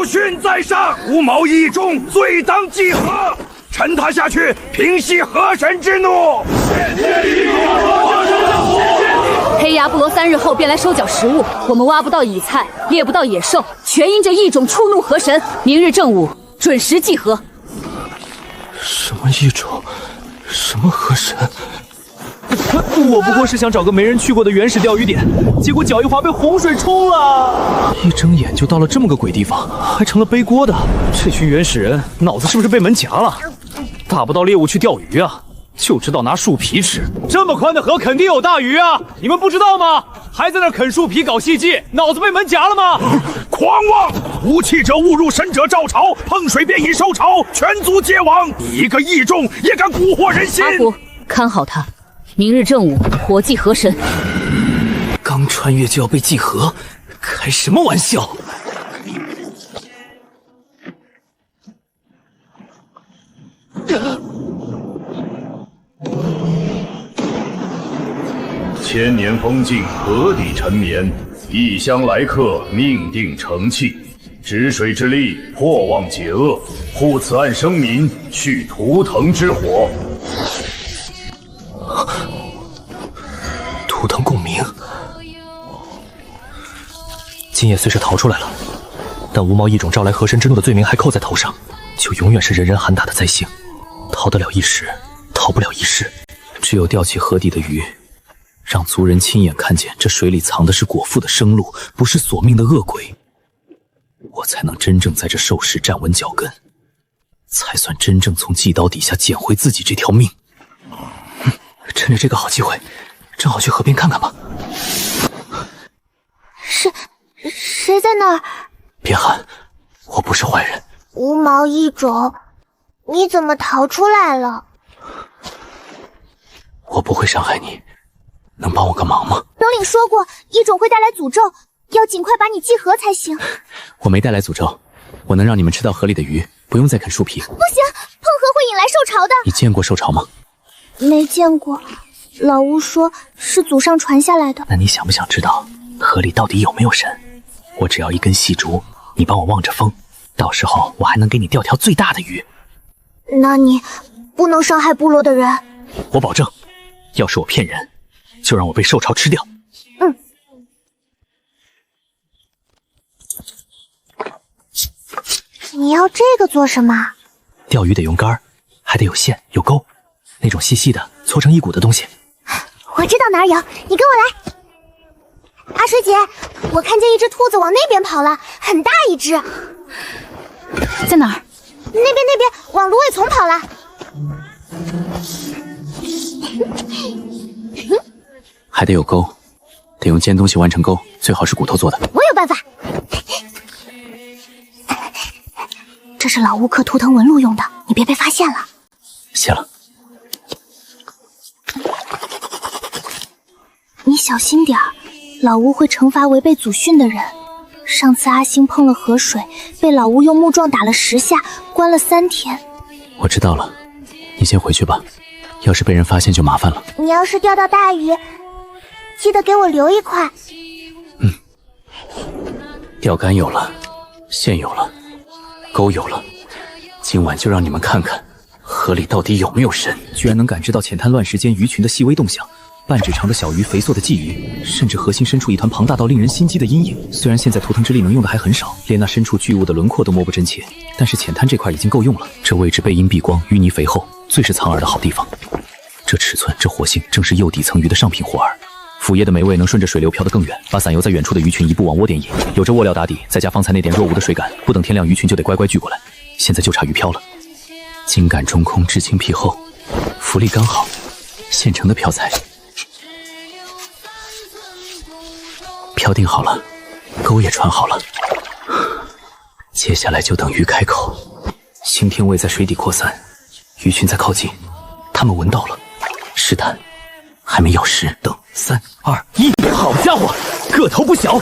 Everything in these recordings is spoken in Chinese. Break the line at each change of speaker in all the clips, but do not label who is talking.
训在上，无毛义众罪当祭河，沉他下去，平息河神之怒。
黑牙部落3日后便来收缴食物，我们挖不到蚁菜，猎不到野兽，全因这异种触怒河神。明日正午准时祭河。
什么异种？什么河神？我不过是想找个没人去过的原始钓鱼点，结果脚一滑被洪水冲了。一睁眼就到了这么个鬼地方，还成了背锅的。这群原始人脑子是不是被门夹了？打不到猎物去钓鱼啊，就知道拿树皮吃。这么宽的河肯定有大鱼啊！你们不知道吗？还在那啃树皮搞戏技，脑子被门夹了吗？
狂妄！无器者误入神者照朝，碰水便已受潮，全族皆亡。你一个异种也敢蛊惑人心？
阿虎，看好他，明日正午火祭河神。
刚穿越就要被祭河，开什么玩笑？
千年风静，河底沉眠，异乡来客，命定成器。止水之力，破妄解厄，护此岸生民，去图腾之火。
图腾共鸣。今夜虽是逃出来了，但无毛异种招来河神之怒的罪名还扣在头上，就永远是人人喊打的灾星。逃得了一时，逃不了一世。只有钓起河底的鱼，让族人亲眼看见这水里藏的是果腹的生路，不是索命的恶鬼，我才能真正在这兽石站稳脚跟，才算真正从祭刀底下捡回自己这条命。趁着这个好机会，正好去河边看看吧。
谁在那儿？
别喊，我不是坏人。
无毛异种，你怎么逃出来了？
我不会伤害你，能帮我个忙吗？
首领说过，异种会带来诅咒，要尽快把你祭河才行。
我没带来诅咒，我能让你们吃到河里的鱼，不用再啃树皮。不
行，碰河会引来兽潮的。
你见过兽潮吗？
没见过，老巫说是祖上传下来的。
那你想不想知道河里到底有没有神？我只要一根细竹，你帮我望着风，到时候我还能给你钓条最大的鱼。
那你不能伤害部落的人。
我保证，要是我骗人，就让我被兽潮吃掉。
你要这个做什么？
钓鱼得用竿，还得有线有钩，那种细细的搓成一股的东西。
我知道哪儿有，你跟我来。阿水姐，我看见一只兔子往那边跑了，很大一只。
在哪儿？
那边，往芦苇丛跑了。
还得有钩，得用尖东西完成钩，最好是骨头做的。
我有办法。这是老巫刻图腾纹路用的，你别被发现了。
谢了。
你小心点儿，老巫会惩罚违背祖训的人。上次阿星碰了河水，被老巫用木桩打了10下，关了3天。
我知道了，你先回去吧，要是被人发现就麻烦了。
你要是钓到大鱼，记得给我留一块。
钓竿有了，线有了，钩有了，今晚就让你们看看河里到底有没有神。居然能感知到浅滩乱石间鱼群的细微动向，半指长的小鱼，肥硕的鲫鱼，甚至核心深处一团庞大到令人心悸的阴影。虽然现在图腾之力能用的还很少，连那深处巨物的轮廓都摸不真切，但是浅滩这块已经够用了。这位置背阴避光，淤泥肥厚，最是藏饵的好地方。这尺寸，这活性，正是幼底层鱼的上品活饵。腐叶的美味能顺着水流飘得更远，把散游在远处的鱼群一步往窝点引。有着卧料打底，再加方才那点若无的水感，不等天亮，鱼群就得乖乖聚过来。现在就差鱼漂了，茎秆中空，至轻屁厚，浮力刚好，现成的漂材。漂定好了，钩也穿好了，接下来就等鱼开口。腥天味在水底扩散，鱼群在靠近，他们闻到了，试探，还没咬实。等3、2、1，好家伙，个头不小！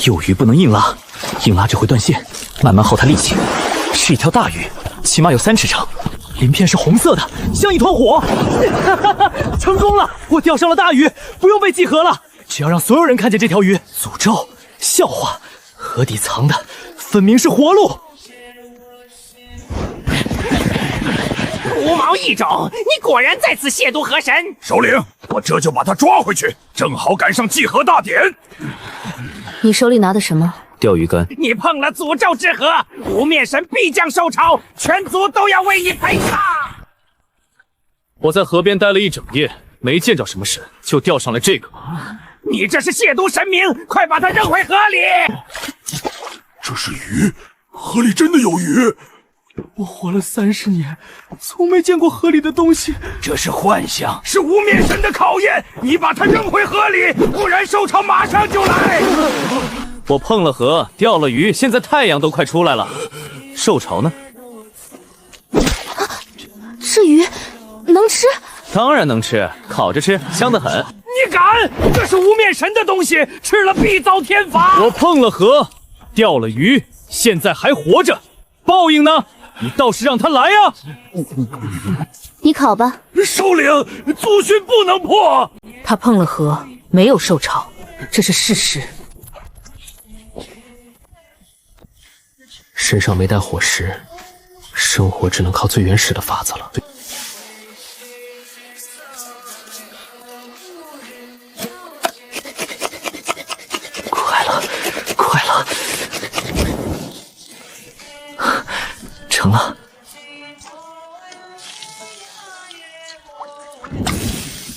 幼鱼不能硬拉，硬拉只会断线，慢慢耗它力气。是一条大鱼，起码有3尺长，鳞片是红色的，像一团火。成功了，我钓上了大鱼，不用被祭河了。只要让所有人看见这条鱼，诅咒、笑话，河底藏的分明是活路。
无毛异种，你果然再次亵渎河神！
首领，我这就把他抓回去，正好赶上祭河大典。
你手里拿的什么？
钓鱼竿。
你碰了诅咒之河，无面神必将受潮，全族都要为你陪葬。
我在河边待了一整夜，没见着什么神，就钓上了这个。
你这是亵渎神明，快把它扔回河里！
这是鱼，河里真的有鱼。
我活了30年，从没见过河里的东西。
这是幻象，是无面神的考验。你把它扔回河里，不然受潮马上就来。
我碰了河，钓了鱼，现在太阳都快出来了。受潮呢？
这鱼能吃？
当然能吃，烤着吃，香得很。
你敢？这是无面神的东西，吃了必遭天罚。
我碰了河，钓了鱼，现在还活着，报应呢？你倒是让他来呀！
你烤吧。
首领，祖训不能破。
他碰了河，没有受潮，这是事实。
身上没带火石，生活只能靠最原始的法子了。快了，成了。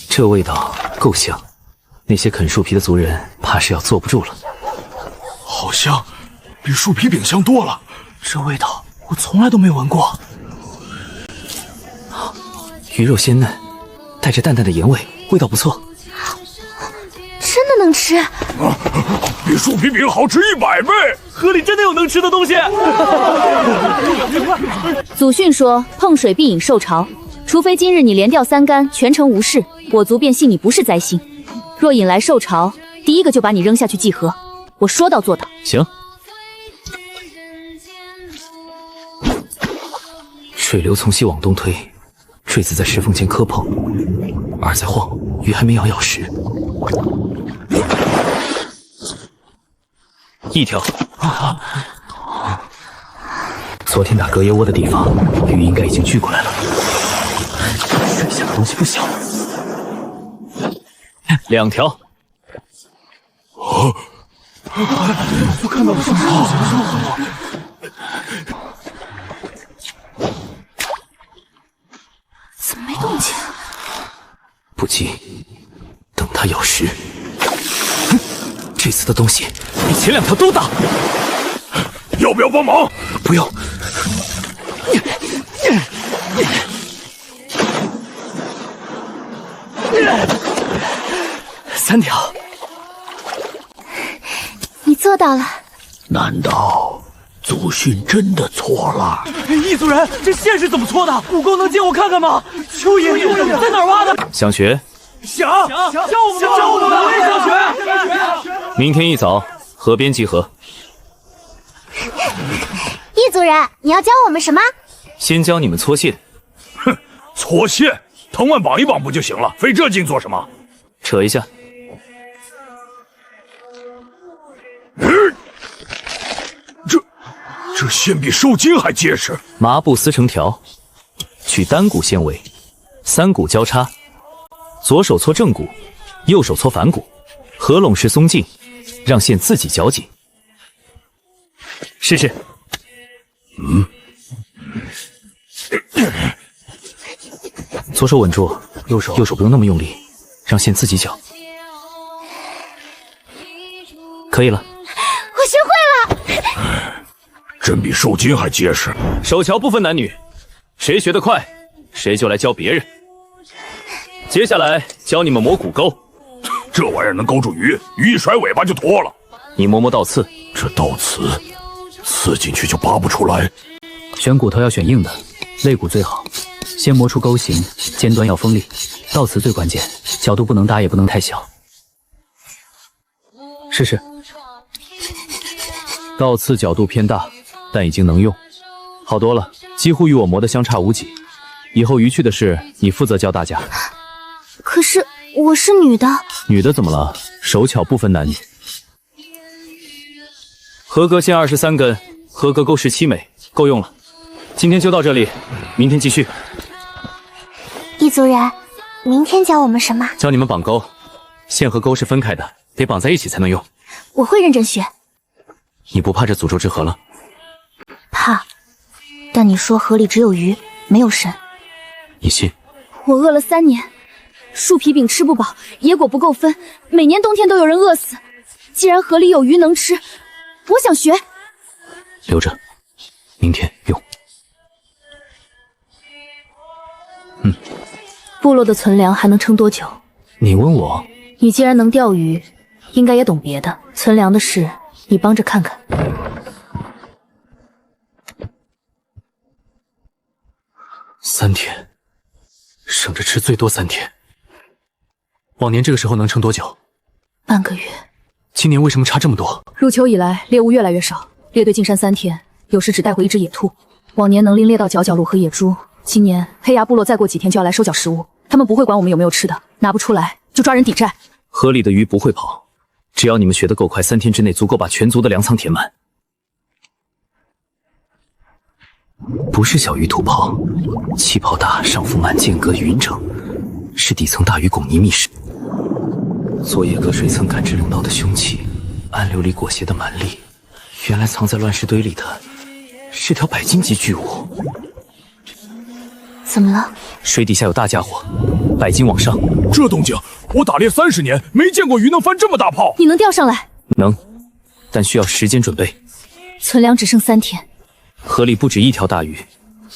这味道够香，那些啃树皮的族人怕是要坐不住了。
好香，比树皮饼香多了。
这味道我从来都没闻过。鱼肉鲜嫩，带着淡淡的盐味，味道不错。
真的能吃？
比树皮饼好吃100倍。
河里真的有能吃的东西。
祖训说碰水必引受潮，除非今日你连钓3竿全程无事，我族便信你不是灾星。若引来受潮，第一个就把你扔下去祭河。我说到做到。
行。水流从西往东推，坠子在石缝间磕碰，饵在晃，鱼还没咬咬实。一条。昨天打隔夜窝的地方，鱼应该已经聚过来了。水下的东西不小。2条。
我看到了什么？
怎么没动静？
不急，等它咬实。这次的东西比前2条都大。
要不要帮忙？
不用。3条。
你做到了。
难道祖训真的错了？
异族人，这线是怎么搓的？武功能借我看看吗？蚯蚓在哪儿挖的？想学？
想我们，我也想学。
明天一早河边集合。
异族人，你要教我们什么？
先教你们搓线。
哼，搓线，藤蔓绑一绑不就行了？费这劲做什么？
扯一下。
这线比受筋还结实。
麻布撕成条，取单股纤维，3股交叉，左手搓正股，右手搓反股，合拢时松劲，让线自己绞紧。试试。左手稳住，右手不用那么用力，让线自己绞。可以了。
我学会了。
真比受筋还结实。
手桥不分男女，谁学得快，谁就来教别人。接下来教你们磨骨钩，
这玩意儿能勾住鱼，鱼一甩尾巴就脱了。
你磨倒刺，
这倒刺刺进去就拔不出来。
选骨头要选硬的，肋骨最好。先磨出钩形，尖端要锋利，倒刺最关键，角度不能大也不能太小。试试。倒刺角度偏大，但已经能用，好多了，几乎与我磨得相差无几。以后余去的事，你负责教大家。
可是我是女的。
女的怎么了？手巧不分男女。合格线23根，合格钩17枚，够用了。今天就到这里，明天继续。
异族人，明天教我们什么？
教你们绑钩，线和钩是分开的，得绑在一起才能用。
我会认真学。
你不怕这诅咒之河了？
怕，但你说河里只有鱼，没有神，
你信？
我饿了3年，树皮饼吃不饱，野果不够分，每年冬天都有人饿死。既然河里有鱼能吃，我想学。
留着，明天用。
部落的存粮还能撑多久？
你问我？
你既然能钓鱼，应该也懂别的。存粮的事，你帮着看看。
3天，省着吃最多3天。往年这个时候能撑多久？
半个月。
今年为什么差这么多？
入秋以来，猎物越来越少，猎队进山3天，有时只带回1只野兔。往年能拎猎到角角鹿和野猪，今年黑牙部落再过几天就要来收缴食物，他们不会管我们有没有吃的，拿不出来就抓人抵债。
河里的鱼不会跑，只要你们学得够快，3天之内足够把全族的粮仓填满。不是小鱼土炮，气泡大，上腹慢，间隔匀整，是底层大鱼拱泥密室。昨夜隔水层感知龙道的凶器，暗流里裹挟的蛮力，原来藏在乱石堆里的是条百斤级巨物。
怎么了？
水底下有大家伙，100斤往上。
这动静，我打猎30年没见过鱼能翻这么大炮。
你能钓上来？
能，但需要时间准备。
存粮只剩3天。
河里不止1条大鱼，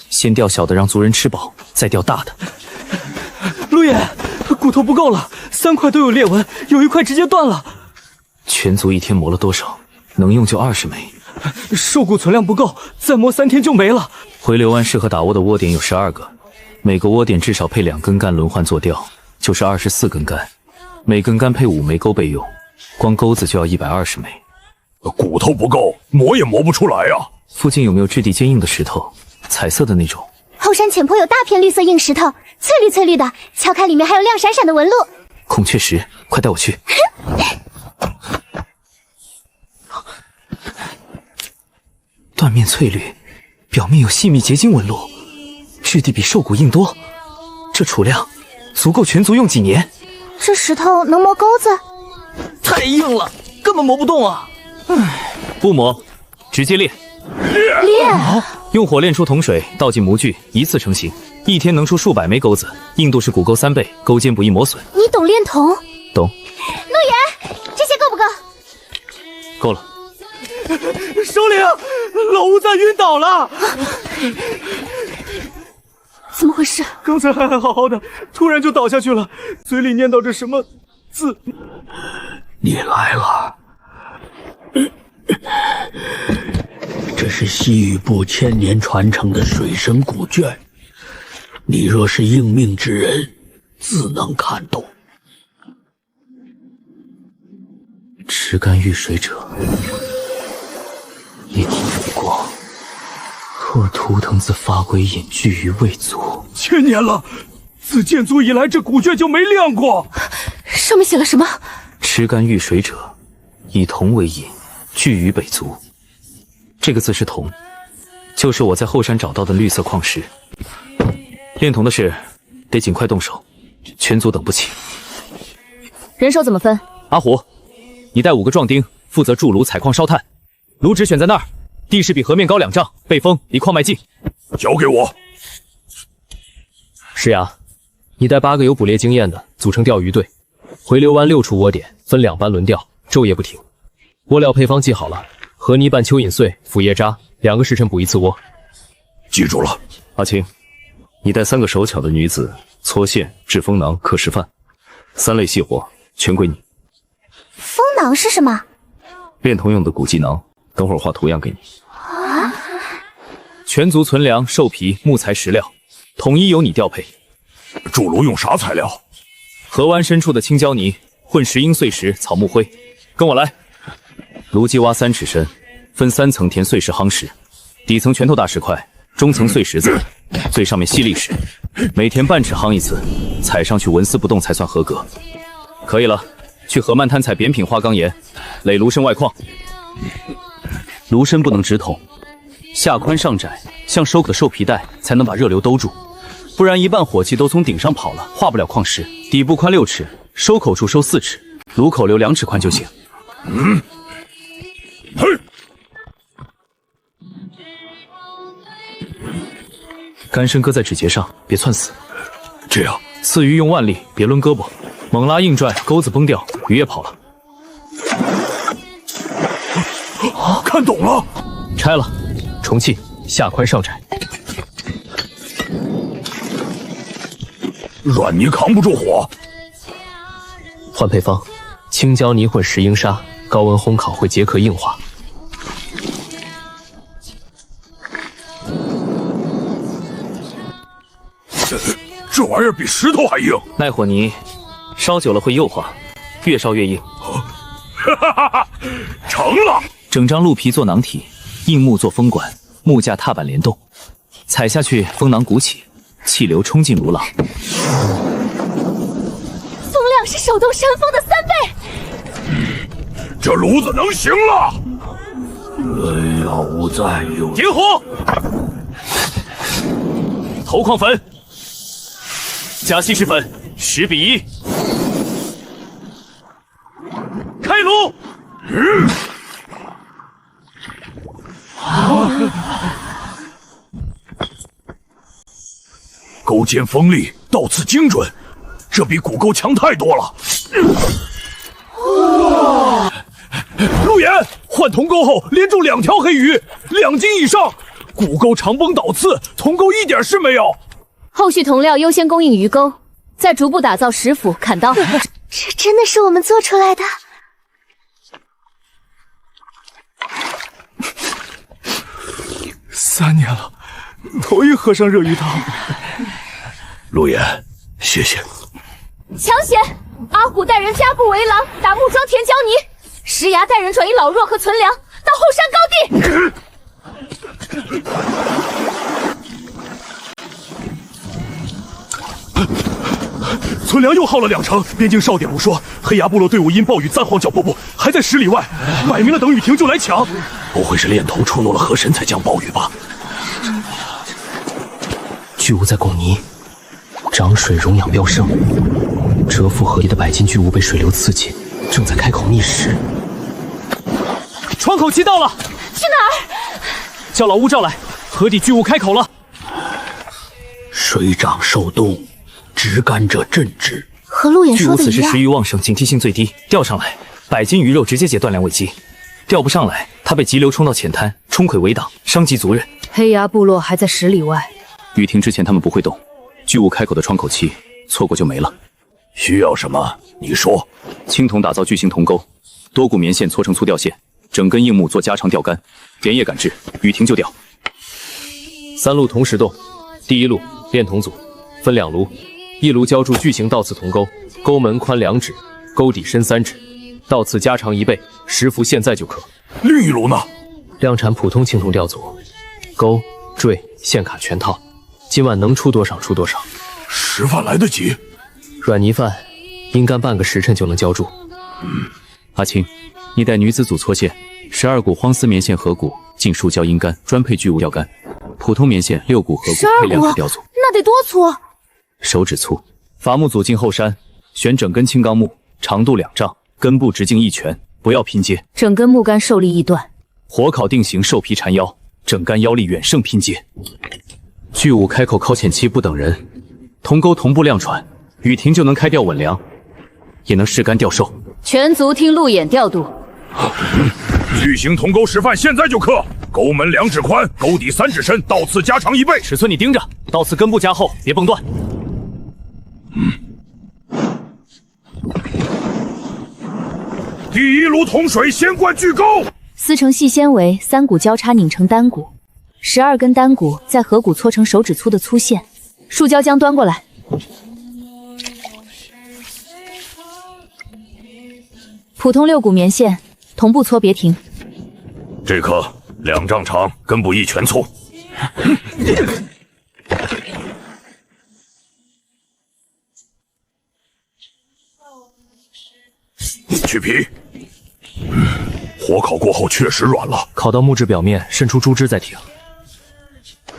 先钓小的让族人吃饱，再钓大的。
陆爷，骨头不够了，3块都有裂纹，有1块直接断了。
全族1天磨了多少？能用就20枚。
兽骨存量不够，再磨3天就没了。
回流湾适合打窝的窝点有12个，每个窝点至少配2根杆轮换做钓，就是24根杆，每根杆配5枚钩备用，光钩子就要120枚。
骨头不够，磨也磨不出来呀。
附近有没有质地坚硬的石头，彩色的那种？
后山浅坡有大片绿色硬石头，翠绿翠绿的，敲开里面还有亮闪闪的纹路。
孔雀石，快带我去。断面翠绿，表面有细密结晶纹路，质地比兽骨硬多，这储量足够全族用几年。
这石头能磨钩子？
太硬了，根本磨不动啊！
不磨，直接炼。
炼？
用火炼出铜水，倒进模具，一次成型，1天能出数百枚钩子，硬度是骨钩3倍，钩尖不易磨损。
你懂炼铜？
懂。
陆爷，这些够不够？
够了。
首领，老吴在晕倒了。
怎么回事？
刚才还好好的，突然就倒下去了，嘴里念叨着什么字。
你来了。这是西域部1000年传承的水神古卷，你若是应命之人，自能看懂。
持竿遇水者，一体无光。若图腾自发归，隐居于未足。
1000年了，自建族以来，这古卷就没亮过。
上面写了什么？
持竿遇水者，以铜为引，居于北族。这个字是铜，就是我在后山找到的绿色矿石。炼铜的事得尽快动手，全族等不起。
人手怎么分？
阿虎，你带5个壮丁，负责筑炉、采矿、烧炭。炉址选在那儿，地势比河面高2丈，背风，离矿脉近。
交给我。
是呀，你带8个有捕猎经验的，组成钓鱼队，回流湾6处窝点，分2班轮钓，昼夜不停。窝料配方记好了，河泥拌蚯蚓碎、腐叶渣，2个时辰补1次窝。
记住了。
阿青，你带3个手巧的女子，搓线、制风囊、刻石范，3类细活全归你。
风囊是什么？
炼铜用的古技囊，等会儿画图样给你。
啊！
全族存粮、兽皮、木材、石料，统一由你调配。
筑炉用啥材料？
河湾深处的青胶泥混石英碎石、草木灰。跟我来。炉基挖3尺深，分3层填碎石夯实，底层拳头大石块，中层碎石子，最上面细砾石。每填半尺夯1次，踩上去纹丝不动才算合格。可以了，去河漫滩采扁品花岗岩，垒炉身外框。炉身不能直捅，下宽上窄，像收口的兽皮带，才能把热流兜住，不然一半火气都从顶上跑了，化不了矿石。底部宽6尺，收口处收4尺，炉口留2尺宽就行。
嘿，
杆身搁在指节上，别窜死。
这样，
刺鱼用腕力，别抡胳膊，猛拉硬拽，钩子崩掉，鱼也跑了。
看懂了，
拆了，重砌，下宽上窄。
软泥扛不住火，
换配方：青椒泥混石英砂，高温烘烤会结壳硬化。
这玩意儿比石头还硬。
耐火泥烧久了会釉化，越烧越硬。
哈哈哈哈！成了。
整张鹿皮做囊体，硬木做风管，木架踏板联动，踩下去风囊鼓起，气流冲进炉廊。
风量是手动山峰的3倍。
这炉子能行了。
老吴在有
点火，投矿粉，加稀释粉10比1，开炉。
钩尖锋利，倒刺精准，这比骨钩强太多了。陆岩，换铜钩后连中2条黑鱼，2斤以上，骨钩长崩倒刺，铜钩一点事没有。
后续铜料优先供应鱼钩，再逐步打造石斧、砍刀。
这真的是我们做出来的。
3年了，头一喝上热鱼汤。陆岩，谢谢。
抢险！阿虎带人加固围廊，打木桩填胶泥；石崖带人转移老弱和存粮，到后山高地。
存粮又耗了2成，边境哨点不说，黑崖部落队伍因暴雨暂缓脚步，还在10里外，摆明了等雨停就来抢。不会是炼头触怒了河神才降暴雨吧？
巨物在拱泥，涨水溶氧飙升，蛰伏河里的百斤巨物被水流刺激，正在开口觅食。
窗口期到了，
去哪儿？
叫老乌召来，河底巨物开口了。
水涨受冻，直干者镇之。
和陆远
巨物此时
说的一样。
食欲旺盛，警惕性最低，钓上来100斤鱼肉直接解断粮尾肌，钓不上来，他被急流冲到浅滩，冲溃围挡，伤及族人。
黑崖部落还在10里外，
雨停之前他们不会动，巨物开口的窗口期错过就没了。
需要什么？你说。
青铜打造巨型铜钩，多股棉线搓成粗吊线，整根硬木做加长钓竿，连夜赶制，雨停就钓。
3路同时动，第1路炼铜组分2炉，一炉浇铸巨型倒刺铜钩，钩门宽2指，钩底深3指，倒刺加长1倍，石斧现在就可。
另一炉呢？
量产普通青铜吊组，钩、坠、线卡全套，今晚能出多少出多少。
食饭来得及。
软泥饭应干半个时辰就能浇铸。
阿青，你带女子组搓线，12股荒丝棉线合骨净树胶阴干，专配巨物钓竿。普通棉线6股合骨配2个吊组，
那得多粗？
手指粗。伐木组进后山，选整根青钢木，长度2丈，根部直径1拳，不要拼接。
整根木杆受力易断，
火烤定型，兽皮缠腰，整杆腰力远胜拼接。巨物开口靠前期不等人，铜钩同步量传，雨停就能开钓稳粮，也能试竿钓兽。
全族听路眼调度。
巨型铜钩示范现在就刻，钩门2指宽，钩底3指深，倒刺加长1倍。
尺寸你盯着，倒刺根部加厚，别崩断。
第1炉铜水先灌巨钩，
撕成细纤维，3股交叉拧成单股，12根单股在合骨搓成手指粗的粗线。树胶浆端过来。普通6股棉线，同步搓别停。
这颗2丈长，根部1拳粗。去皮。火烤过后确实软了，
烤到木质表面渗出猪汁再停。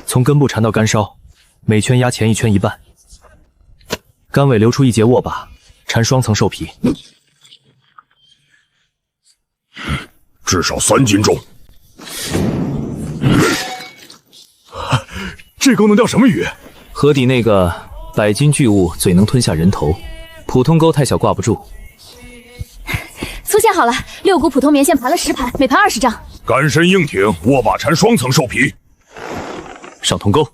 从根部缠到干梢，每圈压前一圈一半，干尾留出一节握把，缠双层兽皮，
至少3斤重。
这钩能钓什么鱼？
河底那个100斤巨物最能吞下人头，普通钩太小挂不住。
粗线好了，6股普通棉线盘了10盘，每盘20张。
杆身硬挺，握把缠双层兽皮。
上铜钩。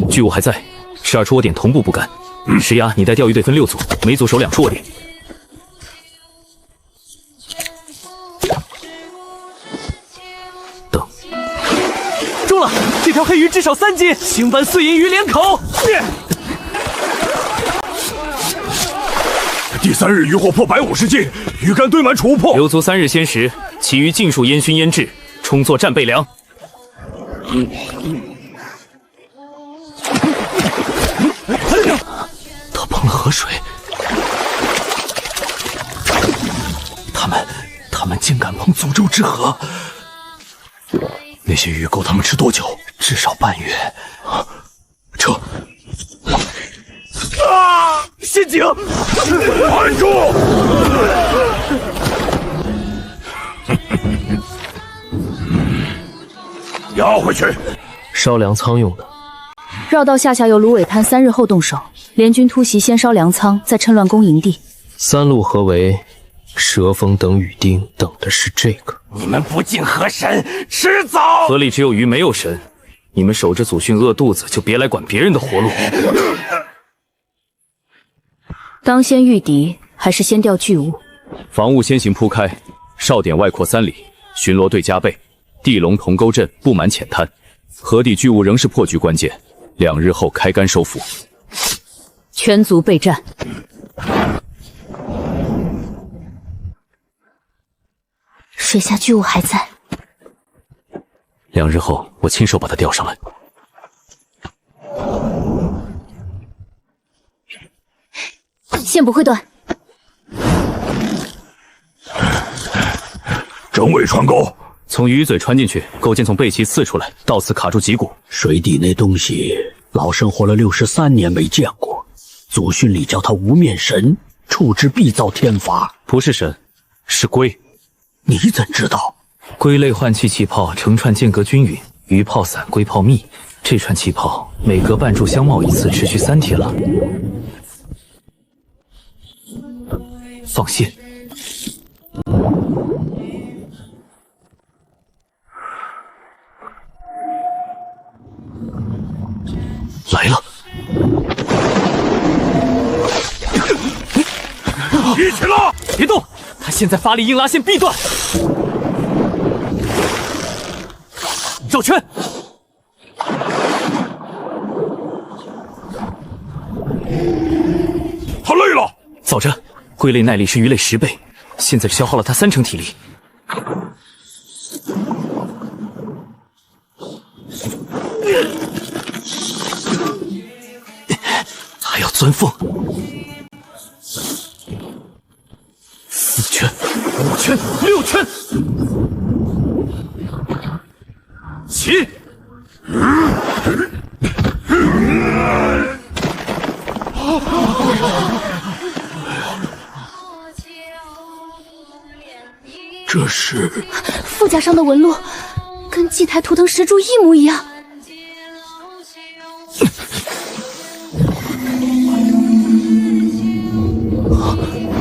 巨物还在，12处窝点同步不干。石崖，你带钓鱼队分6组，每组守2处窝点。等。
中了！这条黑鱼至少3斤，星斑碎银鱼连口。
第3日渔获破150斤，鱼竿堆满储物破。
留足3日鲜食，其余尽数烟熏腌制，充作战备粮。
他碰了河水，他们竟敢碰诅咒之河！那些鱼够他们吃多久？至少半月。撤！啊！陷阱！
按住！压回去。
烧粮仓用的。
绕道下游芦苇滩3日后动手，联军突袭，先烧粮仓，再趁乱攻营地。
3路合围，蛇锋等雨丁等的是这个。
你们不敬河神，迟早。
河里只有鱼没有神，你们守着祖训饿肚子，就别来管别人的活路。
当先御敌，还是先钓巨物？
防务先行铺开，哨点外扩3里，巡逻队加倍。地龙铜沟阵布满浅滩，河底巨物仍是破局关键。2日后开竿收复。
全族备战。
水下巨物还在。
2日后，我亲手把它钓上来。
线不会断。
整尾穿钩，
从鱼嘴穿进去，钩尖从背鳍刺出来，到此卡住脊骨。
水底那东西，老生活了63年没见过。祖训里叫它无面神，触之必遭天罚。
不是神，是龟。
你怎知道？
龟类换气气泡成串间隔均匀，鱼泡散，龟泡密。这串气泡每隔半炷香冒一次，持续3天了。放线。来了！
一起拉！
别动！他现在发力，硬拉线必断。 绕圈！
他累了。
早着，龟类耐力是鱼类10倍，现在消耗了他3成体力。还要钻缝。4圈、5圈、6圈。 起！
这是
腹甲上的纹路，跟祭台图腾石柱一模一样。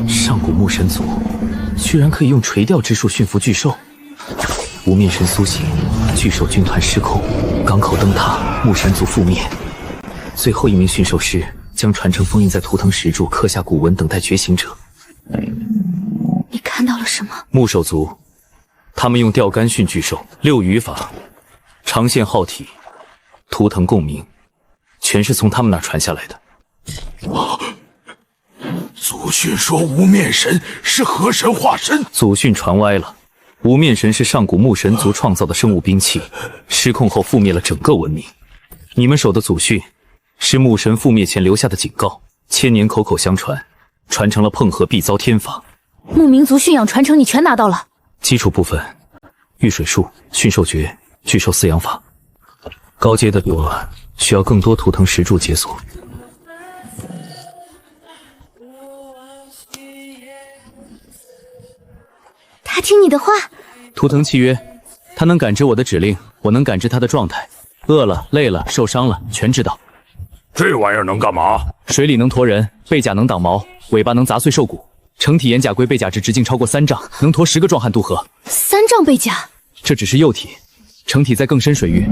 上古木神族居然可以用垂钓之术驯服巨兽。 无面神苏醒，巨兽军团失控，港口灯塔，木神族覆灭。最后一名驯兽师将传承封印在图腾石柱，刻下古文，等待觉醒者。
你看到了什么？
木手族，他们用钓竿驯巨兽，6语法，长线耗体，图腾共鸣，全是从他们那儿传下来的。
祖训说无面神是河神化身，
祖训传歪了。 无面神是上古木神族创造的生物兵器，失控后覆灭了整个文明。你们守的祖训是木神覆灭前留下的警告，千年口口相传，传承了碰河必遭天罚。
牧民族驯养传承你全拿到了。
基础部分：御水术、驯兽诀、巨兽饲养法。高阶的比我需要更多图腾石柱解锁。
他听你的话。
图腾契约，他能感知我的指令，我能感知他的状态，饿了、累了、受伤了，全知道。
这玩意儿能干嘛？
水里能驮人，背甲能挡毛，尾巴能砸碎兽骨。成体岩甲龟背甲值直径超过3丈，能驮10个壮汉渡河。
3丈背甲？
这只是幼体，成体在更深水域，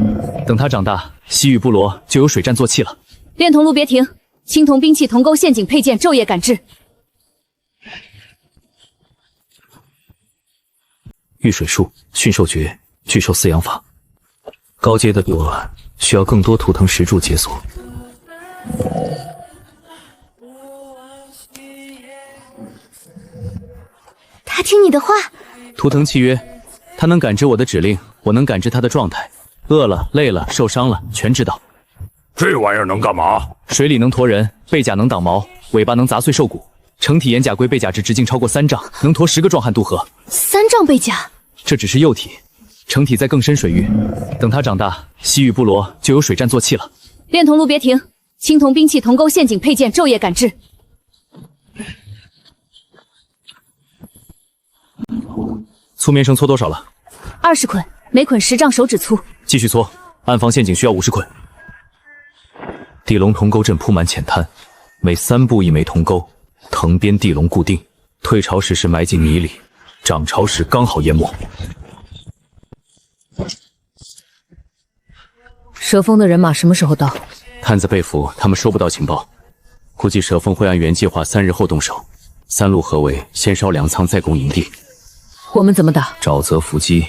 等它长大，西域部落就有水战坐骑了。
炼铜炉别停，青铜兵器、铜钩、陷阱配件昼夜赶制。
御水术、驯兽诀、巨兽饲养法。高阶的比我需要更多图腾石柱解锁。
他听你的话。
图腾契约，他能感知我的指令，我能感知他的状态，饿了、累了、受伤了，全知道。
这玩意儿能干嘛？
水里能驮人，背甲能挡毛，尾巴能砸碎兽骨。成体岩甲龟背甲值直径超过3丈，能驮10个壮汉渡河。
3丈背甲？
这只是幼体，成体在更深水域，等它长大，西域部落就有水战坐骑了。
炼铜炉别停，青铜兵器、铜钩、陷阱配件昼夜赶制。
粗棉绳搓多少了
？20捆，每捆10丈手指粗。
继续搓，暗防陷阱需要50捆。地龙铜钩阵铺满浅滩，每3步1枚铜钩，藤编地龙固定，退潮时埋进泥里，涨潮时刚好淹没。
蛇峰的人马什么时候到？
探子被俘，他们收不到情报，估计蛇峰会按原计划3日后动手。3路合围，先烧粮仓，再攻营地。
我们怎么打？
沼泽伏击，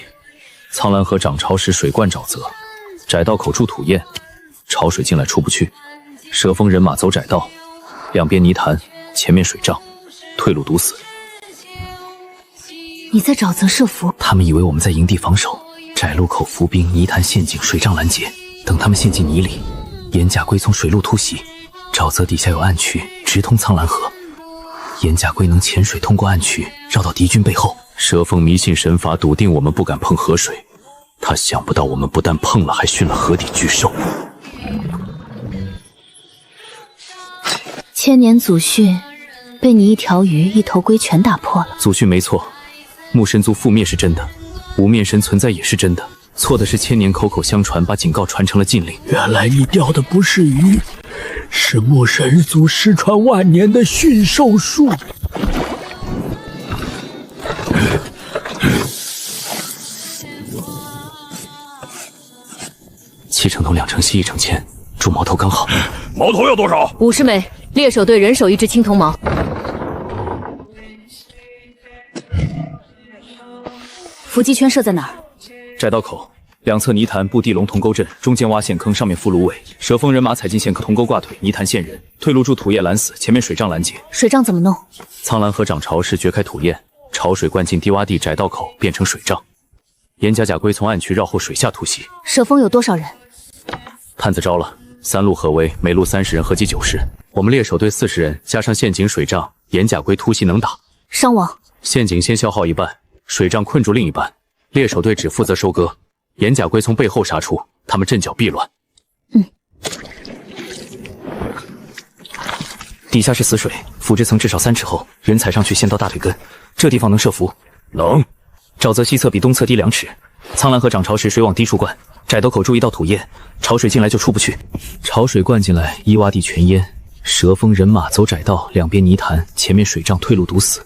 苍蓝河涨潮时水灌沼泽，窄道口筑土堰，潮水进来出不去。蛇峰人马走窄道，两边泥潭，前面水障，退路堵死。
你在沼泽设伏？
他们以为我们在营地防守，窄路口伏兵，泥潭陷阱，水障拦截。等他们陷进泥里，岩甲龟从水路突袭，沼泽底下有暗渠，直通苍蓝河。岩甲龟能潜水通过暗渠，绕到敌军背后。蛇峰迷信神法，笃定我们不敢碰河水。他想不到我们不但碰了，还驯了河底巨兽。
千年祖训被你一条鱼一头龟全打破了。
祖训没错，木神族覆灭是真的，无面神存在也是真的，错的是千年口口相传，把警告传成了禁令。
原来你钓的不是鱼，是木神族失传万年的驯兽术。7成铜，2成锡，1成铅，铸矛头刚好。
矛头要多少
？50枚。猎手队人手1支青铜矛。伏击圈设在哪儿？
窄道口，两侧泥潭布地龙铜钩阵，中间挖陷坑，上面敷芦苇。蛇峰人马踩进陷坑，铜钩挂腿，泥潭陷人，退路筑土堰拦死，前面水障拦截。
水障怎么弄？
苍蓝河涨潮时掘开土堰，潮水灌进低洼地窄道口，变成水障。岩甲甲龟从暗渠绕后水下突袭。
蛇峰有多少人？
探子招了3路合围，每路30人，合计90。我们猎手队40人，加上陷阱、水障，岩甲龟突袭能打。
伤亡？
陷阱先消耗一半，水障困住另一半。猎手队只负责收割，岩甲龟从背后杀出，他们阵脚必乱。底下是死水，腐殖层至少3尺厚，人踩上去陷到大腿根。这地方能设伏？
能。
沼泽西侧比东侧低2尺，苍蓝河涨潮时水往低处灌，窄道口筑一道土堰，潮水进来就出不去。潮水灌进来，一洼地全淹。蛇峰人马走窄道，两边泥潭，前面水障，退路堵死。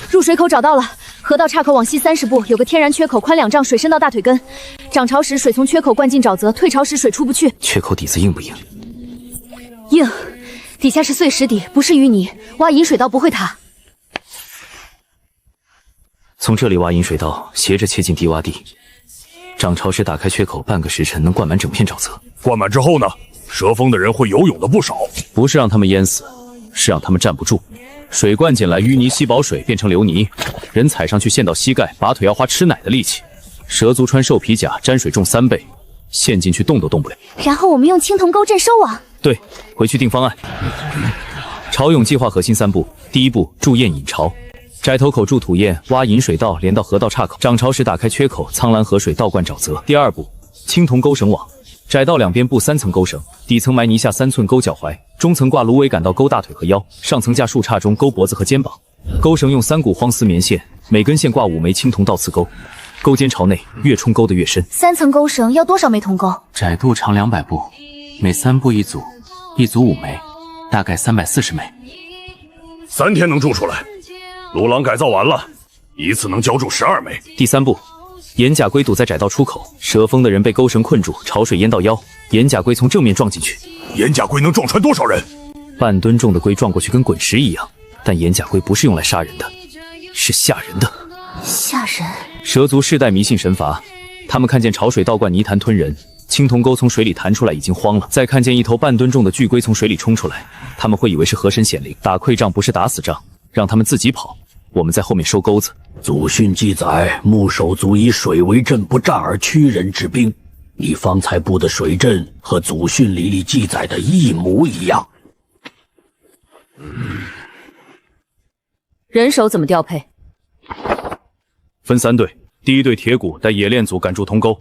入水口找到了，河道岔口往西30步，有个天然缺口，宽2丈，水深到大腿根。涨潮时水从缺口灌进沼泽，退潮时水出不去。
缺口底子硬不硬？
硬，底下是碎石底，不是淤泥，挖引水道不会塌。
从这里挖引水道，斜着切进低洼地。涨潮时打开缺口，半个时辰能灌满整片沼泽。
灌满之后呢？蛇峰的人会游泳的不少。
不是让他们淹死，是让他们站不住。水灌进来，淤泥吸饱水变成流泥，人踩上去陷到膝盖，拔腿要花吃奶的力气。蛇族穿兽皮甲，沾水重3倍，陷进去动都动不了。
然后我们用青铜钩阵收网。
对，回去定方案。潮涌计划核心3步：第1步，筑堰引潮，窄头口筑土堰，挖引水道连到河道岔口，涨潮时打开缺口，苍蓝河水倒灌沼泽。第二步，青铜钩绳网，窄道两边布3层钩绳，底层埋泥下3寸钩脚踝，中层挂芦苇杆到钩大腿和腰，上层架树杈中钩脖子和肩膀。钩绳用3股荒丝棉线，每根线挂5枚青铜倒刺钩，钩尖朝内，越冲钩的越深。
3层钩绳要多少枚铜钩？
窄度长200步，每3步1组，1组5枚，大概340枚。
3天能铸出来。鲁朗改造完了，一次能浇铸12枚。
第3步，岩甲龟堵在窄道出口，蛇峰的人被钩绳困住，潮水淹到腰，岩甲龟从正面撞进去。
岩甲龟能撞穿多少人？
半吨重的龟撞过去跟滚石一样，但岩甲龟不是用来杀人的，是吓人的。
吓人！
蛇族世代迷信神罚，他们看见潮水倒灌泥潭吞人，青铜钩从水里弹出来已经慌了，再看见一头半吨重的巨龟从水里冲出来，他们会以为是河神显灵。打溃仗不是打死仗，让他们自己跑，我们在后面收钩子。
祖训记载，木手族以水为阵，不战而屈人之兵。你方才布的水阵和祖训里记载的一模一样。
人手怎么调配？
分3队，第1队铁骨带冶炼组赶筑铜钩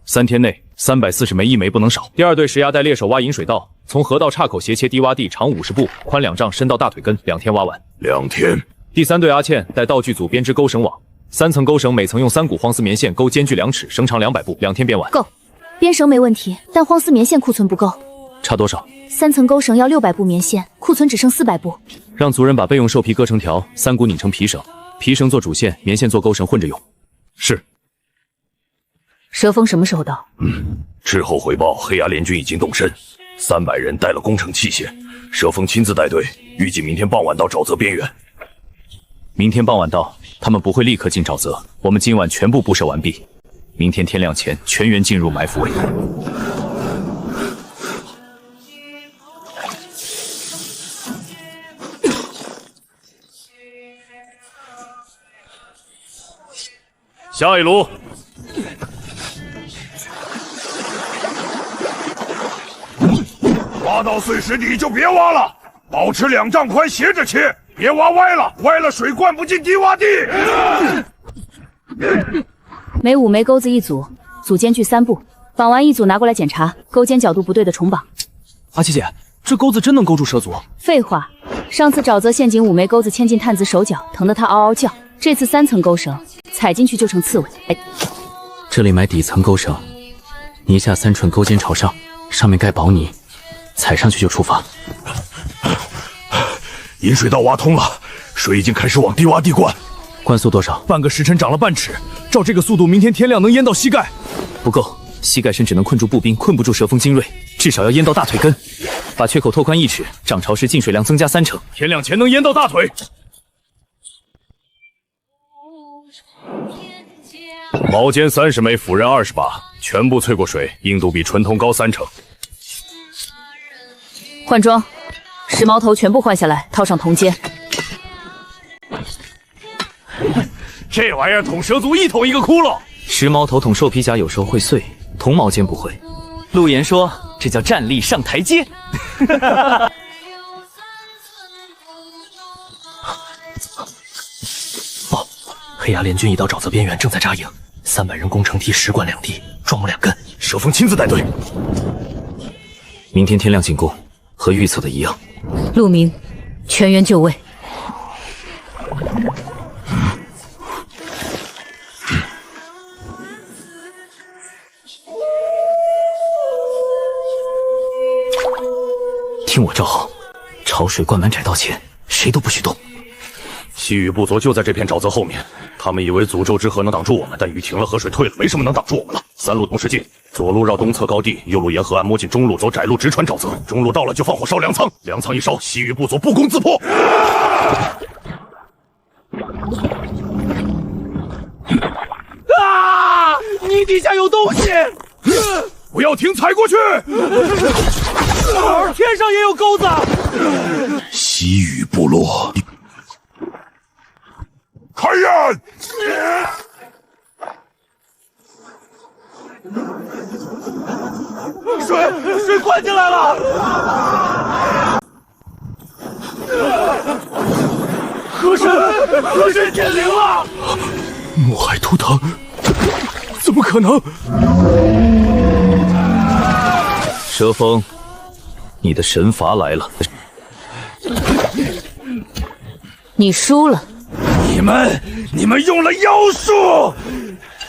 ，3天内340枚，1枚不能少。第2队石牙带猎手挖引水道，从河道岔口斜切低洼地，长50步，宽2丈，深到大腿根，2天挖完。
2天。
第3队阿倩带道具组编织钩绳网，3层钩绳，每层用3股荒丝棉线，钩间距2尺，绳长200步，2天编完。
够，编绳没问题，但荒丝棉线库存不够。
差多少
？3层钩绳要600步棉线，库存只剩400步。
让族人把备用兽皮割成条，3股拧成皮绳，皮绳做主线，棉线做钩绳，混着用。
是。
蛇峰什么时候到？
之后回报，黑牙联军已经动身，300人带了工程器械，蛇峰亲自带队，预计明天傍晚到沼泽边缘。
明天傍晚到，他们不会立刻进沼泽，我们今晚全部布设完毕，明天天亮前全员进入埋伏位。
下一炉。挖到碎石底就别挖了，保持2丈宽斜着切，别挖歪了，歪了水灌不进低洼地。
每5枚钩子1组，组间距3步，绑完1组拿过来检查，钩尖角度不对的重绑。
阿七姐，这钩子真能勾住蛇族？
废话，上次沼泽陷阱5枚钩子牵进探子手脚，疼得他嗷嗷叫。这次3层钩绳，踩进去就成刺猬。哎，
这里埋底层钩绳，泥下3寸，钩尖朝上，上面盖薄泥，踩上去就触发。
引水道挖通了，水已经开始往低洼地灌。
灌速多少？
半个时辰涨了半尺，照这个速度，明天天亮能淹到膝盖。
不够，膝盖深只能困住步兵，困不住蛇锋精锐，至少要淹到大腿根。把缺口拓宽1尺，涨潮时进水量增加3成，
天亮前能淹到大腿。
毛尖30枚，斧刃20把，全部淬过水，硬度比纯铜高3成。
换装，石矛头全部换下来，套上铜尖。
这玩意儿捅蛇族1捅1个窟窿。
石矛头捅兽皮甲有时候会碎，铜矛尖不会。陆岩说这叫战力上台阶。
哦，黑牙联军已到沼泽边缘，正在扎营，300人攻城梯10管2地，壮木2根，
蛇锋亲自带队。
明天天亮进攻，和预测的一样。
陆明，全员就位。
听我招号，潮水灌满窄道前，谁都不许动。
西域部族就在这片沼泽后面，他们以为诅咒之河能挡住我们，但雨停了，河水退了，没什么能挡住我们了。3路同时进，左路绕东侧高地，右路沿河岸摸进中路，走窄路直穿沼泽。中路到了就放火烧粮仓，粮仓一烧，西域部族不攻自破。
啊！泥底下有东西！
不要停，踩过去！
天上也有钩子！
西域部落，开眼！
水灌进来了！河神显灵了！怒海图腾，怎么可能？
蛇锋，你的神罚来了。
你输了。
你们用了妖术！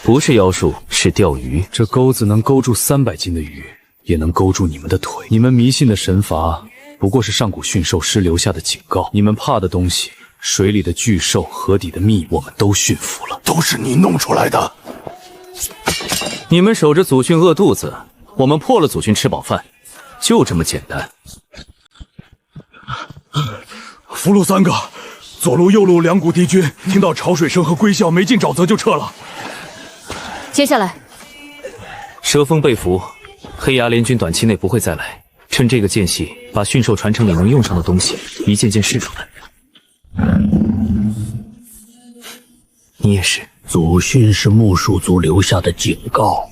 不是妖术，是钓鱼。这钩子能勾住300斤的鱼，也能勾住你们的腿。你们迷信的神罚，不过是上古驯兽师留下的警告。你们怕的东西，水里的巨兽，河底的秘，我们都驯服了。
都是你弄出来的。
你们守着祖训饿肚子，我们破了祖训吃饱饭，就这么简单。
俘虏3个，左路右路2股敌军，听到潮水声和龟啸，没进沼泽就撤了。
接下来，
蛇锋被俘，黑牙联军短期内不会再来。趁这个间隙，把驯兽传承里能用上的东西一件件试出来。你也是。
祖训是木属族留下的警告，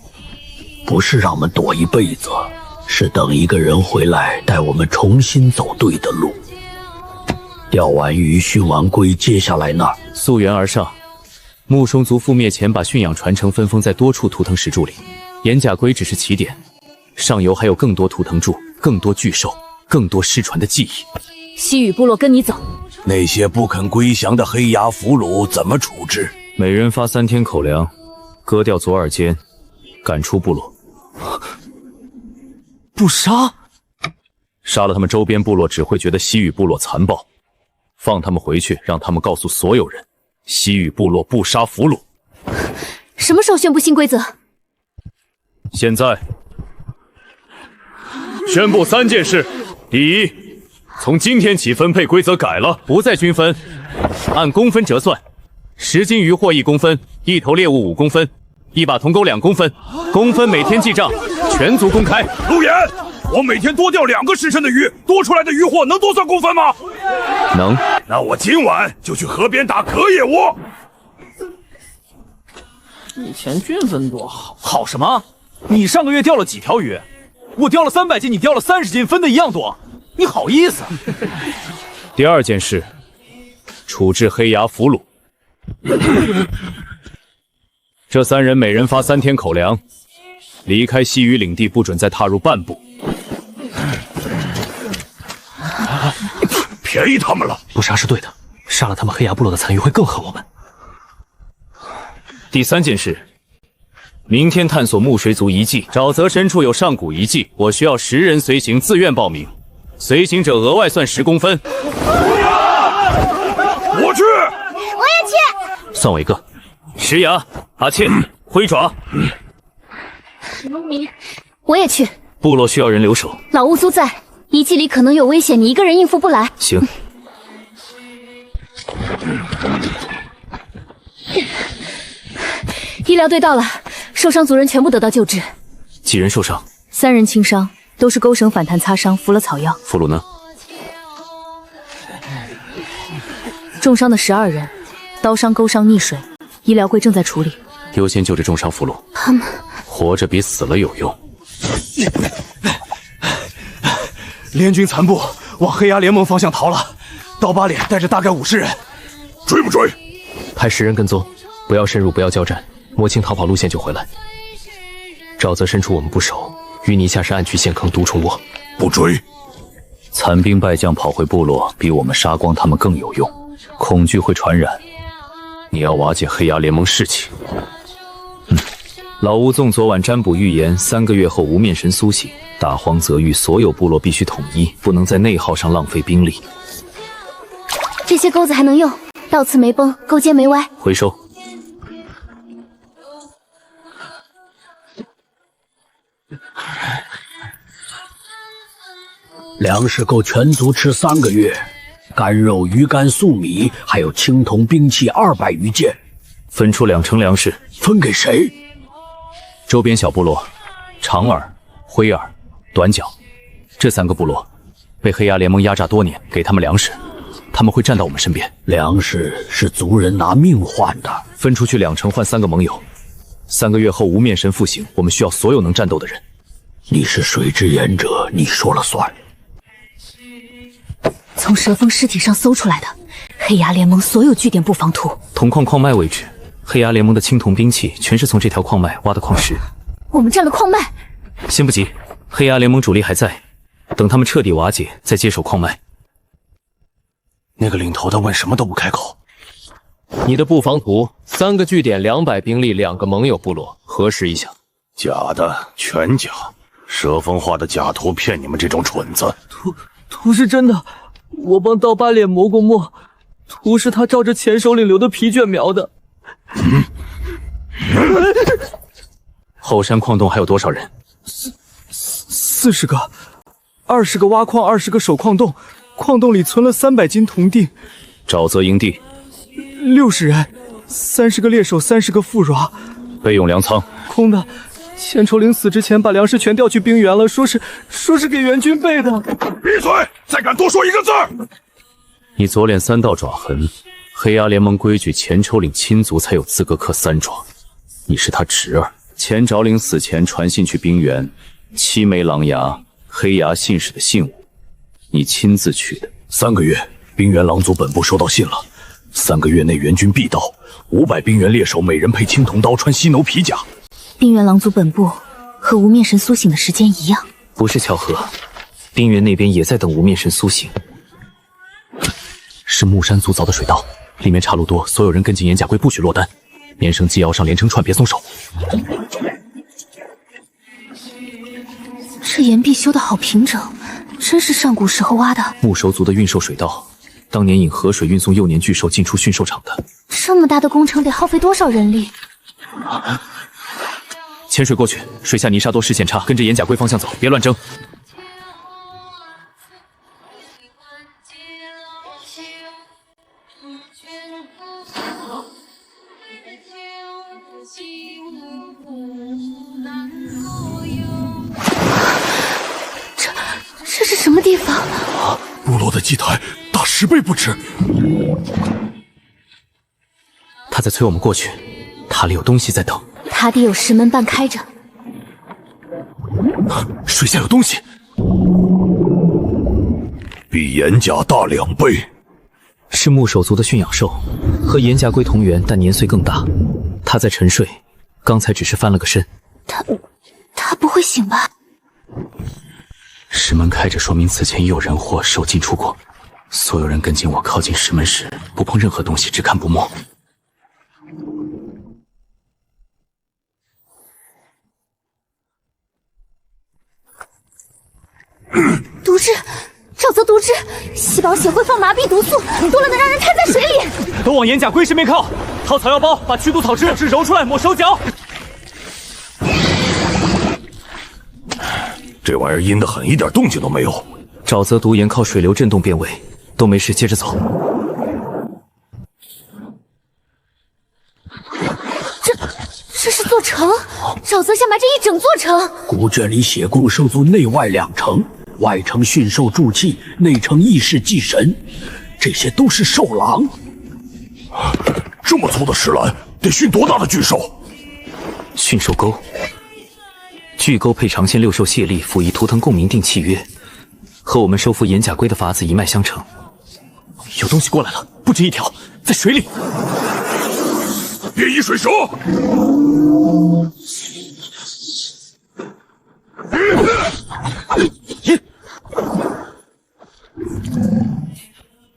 不是让我们躲一辈子，是等一个人回来，带我们重新走对的路。钓完鱼，驯完龟，接下来那儿
溯源而上。木生族覆灭前，把驯养传承分封在多处图腾石柱里，岩甲龟只是起点，上游还有更多图腾柱，更多巨兽，更多失传的记忆。
西域部落跟你走。
那些不肯归降的黑牙俘虏怎么处置？
每人发3天口粮，割掉左耳尖，赶出部落。
不杀？
杀了他们周边部落，只会觉得西域部落残暴。放他们回去，让他们告诉所有人，西域部落不杀俘虏。
什么时候宣布新规则？
现在。宣布3件事。第一，从今天起分配规则改了，不再均分，按公分折算，10斤鱼货1公分，1头猎物5公分，1把铜钩2公分，公分每天记账，全族公开。
陆岩，我每天多钓2个时辰的鱼，多出来的渔获能多算公分吗？
能。
那我今晚就去河边打隔夜窝。
以前均分多好，好什么？你上个月钓了几条鱼？我钓了300斤，你钓了30斤，分的一样多，你好意思？
第2件事，处置黑牙俘虏。这3人每人发3天口粮，离开西域领地不准再踏入半步。
便宜他们了。
不杀是对的，杀了他们黑牙部落的残余会更恨我们。第3件事，明天探索木水族遗迹，沼泽深处有上古遗迹，我需要10人随行，自愿报名，随行者额外算10公分。
我去，
我也去。
算我一个。石牙、阿切、灰爪，
我也去。
部落需要人留守。
老乌苏在，遗迹里可能有危险，你一个人应付不来。
行。
医疗队到了，受伤族人全部得到救治。
几人受伤
？3人轻伤，都是钩绳反弹擦伤，服了草药。
俘虏呢？
重伤的12人，刀伤、钩伤、溺水，医疗队正在处理。
优先救治重伤俘虏。
他们
活着比死了有用。
联军残部往黑牙联盟方向逃了，刀疤脸带着大概50人，
追不追？
派10人跟踪，不要深入，不要交战，摸清逃跑路线就回来。沼泽深处我们不守，淤泥下是暗渠陷坑，毒虫窝。
不追。
残兵败将跑回部落，比我们杀光他们更有用。恐惧会传染，你要瓦解黑牙联盟士气。老吴纵昨晚占卜预言，3个月后无面神苏醒，大荒泽域所有部落必须统一，不能在内耗上浪费兵力。
这些钩子还能用，倒刺没崩，钩尖没歪。
回收。
粮食够全族吃3个月，干肉、鱼干、粟米，还有青铜兵器200余件。
分出2成粮食，
分给谁？
周边小部落，长耳、灰耳、短角，这3个部落被黑牙联盟压榨多年，给他们粮食，他们会站到我们身边。
粮食是族人拿命换的，
分出去2成换3个盟友。3个月后无面神复醒，我们需要所有能战斗的人。
你是水之言者，你说了算。
从蛇峰尸体上搜出来的，黑崖联盟所有据点布防图。
铜矿矿脉位置，黑崖联盟的青铜兵器全是从这条矿脉挖的矿石。
我们占了矿脉。
先不急，黑崖联盟主力还在，等他们彻底瓦解，再接手矿脉。
那个领头的问什么都不开口。
你的布防图，3个据点，200兵力，2个盟友部落，核实一下。
假的，全假。蛇峰画的假图骗你们这种蠢子。
图是真的，我帮刀疤脸磨过墨，图是他照着前首领留的皮卷描的。
后山矿洞还有多少人
？40个，20个挖矿，20个守矿洞，矿洞里存了300斤铜锭。
沼泽营地
60人，30个猎手，30个副爪。
备用粮仓
空的。前首领死之前把粮食全调去兵员了，说是给援军备的。
闭嘴！再敢多说一个字！
你左脸3道爪痕，黑崖联盟规矩，前首领亲族才有资格刻3爪。你是他侄儿，前爪领死前传信去兵员，7枚狼牙，黑崖信使的信物，你亲自取的。
3个月，兵员狼族本部收到信了，3个月内援军必到，500兵员猎手每人配青铜刀，穿犀牛皮甲。
冰原狼族本部和无面神苏醒的时间一样，
不是巧合。冰原那边也在等无面神苏醒。是木山族凿的水道，里面岔路多，所有人跟进岩甲龟，不许落单。连绳系腰上，连成串，别松手。
这岩壁修得好平整，真是上古时候挖的。
木手族的运兽水道，当年引河水运送幼年巨兽进出驯兽场的。
这么大的工程得耗费多少人力？
潜水过去，水下泥沙多，视线差，跟着岩甲龟方向走，别乱争。
这是什么地方？
部落的祭台大10倍不止。
他在催我们过去，塔里有东西在等。
塔底有10门半开着，
水下有东西，
比岩甲大2倍。
是木手族的驯养兽，和岩甲龟同源，但年岁更大。它在沉睡，刚才只是翻了个身。
他不会醒吧
石门开着，说明此前已有人或兽进出过。所有人跟进我，靠近石门时不碰任何东西，只看不摸。
毒汁，沼泽毒汁，细胞血会放麻痹毒素，多了能让人瘫在水里。
都往岩甲龟身边靠，掏草药包，把驱毒草汁揉出来，抹手脚。
这玩意儿阴得很，一点动静都没有。
沼泽毒岩靠水流震动变位，都没事，接着走。
这是座城，沼泽下埋着一整座城。
古卷里写古兽族内外2城，外城驯兽助气，内城议事祭神，这些都是兽狼。
这么粗的石栏，得驯多大的巨兽？
驯兽沟，巨沟配长线6兽泄力，辅以图腾共鸣定契约，和我们收服岩甲龟的法子一脉相承。
有东西过来了，不止一条，在水里。
变异水蛇！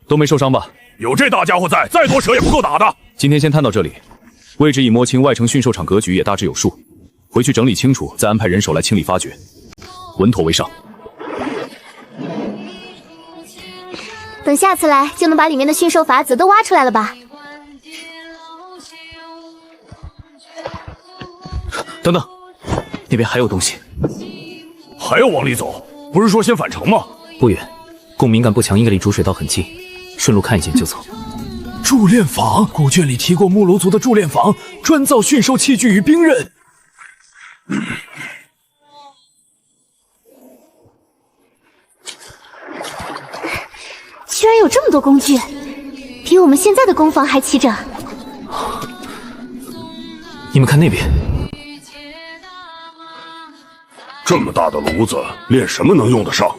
都没受伤吧？
有这大家伙在，再多蛇也不够打的。
今天先探到这里，位置已摸清，外城驯兽场格局也大致有数，回去整理清楚，再安排人手来清理发掘，稳妥为上。
等下次来，就能把里面的驯兽法子都挖出来了吧？
等等，那边还有东西，
还要往里走？不是说先返程吗？
不远，共鸣感不强，应该离主水道很近，顺路看一眼就走。
铸炼坊，古卷里提过木楼族的铸炼坊，专造驯兽器具与兵刃。
居然有这么多工具，比我们现在的工坊还齐整。
你们看那边，
这么大的炉子，炼什么能用得上？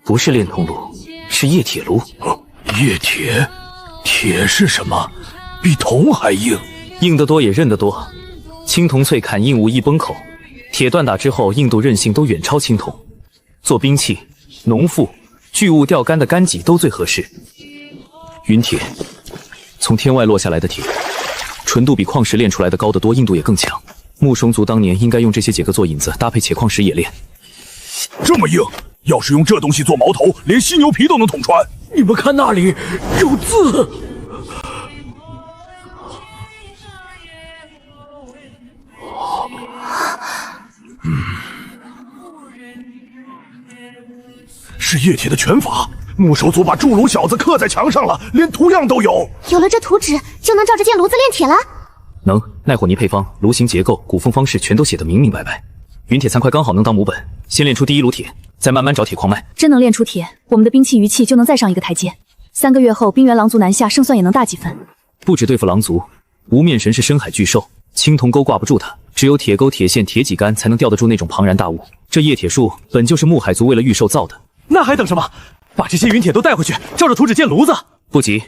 不是炼铜炉，是液铁炉。
液铁？铁是什么？比铜还硬？
硬得多也韧得多。青铜淬砍硬物易崩口，铁锻打之后硬度韧性都远超青铜。做兵器、农副、巨物钓竿的竿戟都最合适。云铁，从天外落下来的铁，纯度比矿石炼出来的高得多，硬度也更强。木sống族当年应该用这些解革做引子，搭配铁矿石冶炼。
这么硬，要是用这东西做矛头，连犀牛皮都能捅穿。
你们看那里有字。
是液铁的拳法。木手族把铸炉小子刻在墙上了，连图样都有。
有了这图纸，就能照着剑炉子炼铁了。
能，耐火泥配方、炉形结构、骨缝方式全都写得明明白白。云铁残块刚好能当母本，先炼出第一炉铁，再慢慢找铁矿脉。
真能炼出铁，我们的兵器余器就能再上一个台阶。3个月后，冰原狼族南下，胜算也能大几分。
不止对付狼族，无面神是深海巨兽，青铜钩挂不住它，只有铁钩、铁线、铁戟竿才能吊得住那种庞然大物。这液铁树本就是木海族为了御兽造的。
那还等什么？把这些云铁都带回去，照着图纸建炉子。
不急，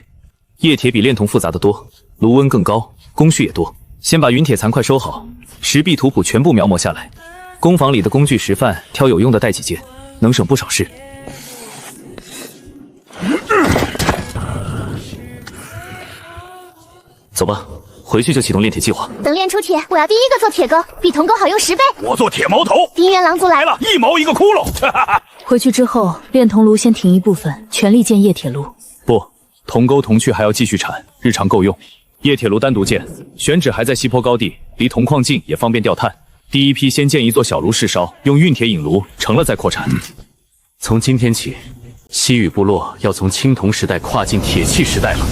液铁比炼铜复杂得多，炉温更高，工序也多。先把云铁残块收好，石壁图谱全部描摹下来。工坊里的工具实范，挑有用的带几件，能省不少事。走吧，回去就启动炼铁计划。
等炼出铁，我要第一个做铁钩，比铜钩好用10倍。
我做铁矛头。
冰原狼族来
了，1毛1个窟窿。
回去之后，炼铜炉先停一部分，全力建液铁炉。
不，铜钩铜器还要继续产，日常够用。液铁炉单独建，选址还在西坡高地，离铜矿近，也方便调探。第一批先建一座小炉试烧，用运铁引炉，成了再扩产。从今天起，西域部落要从青铜时代跨进铁器时代了。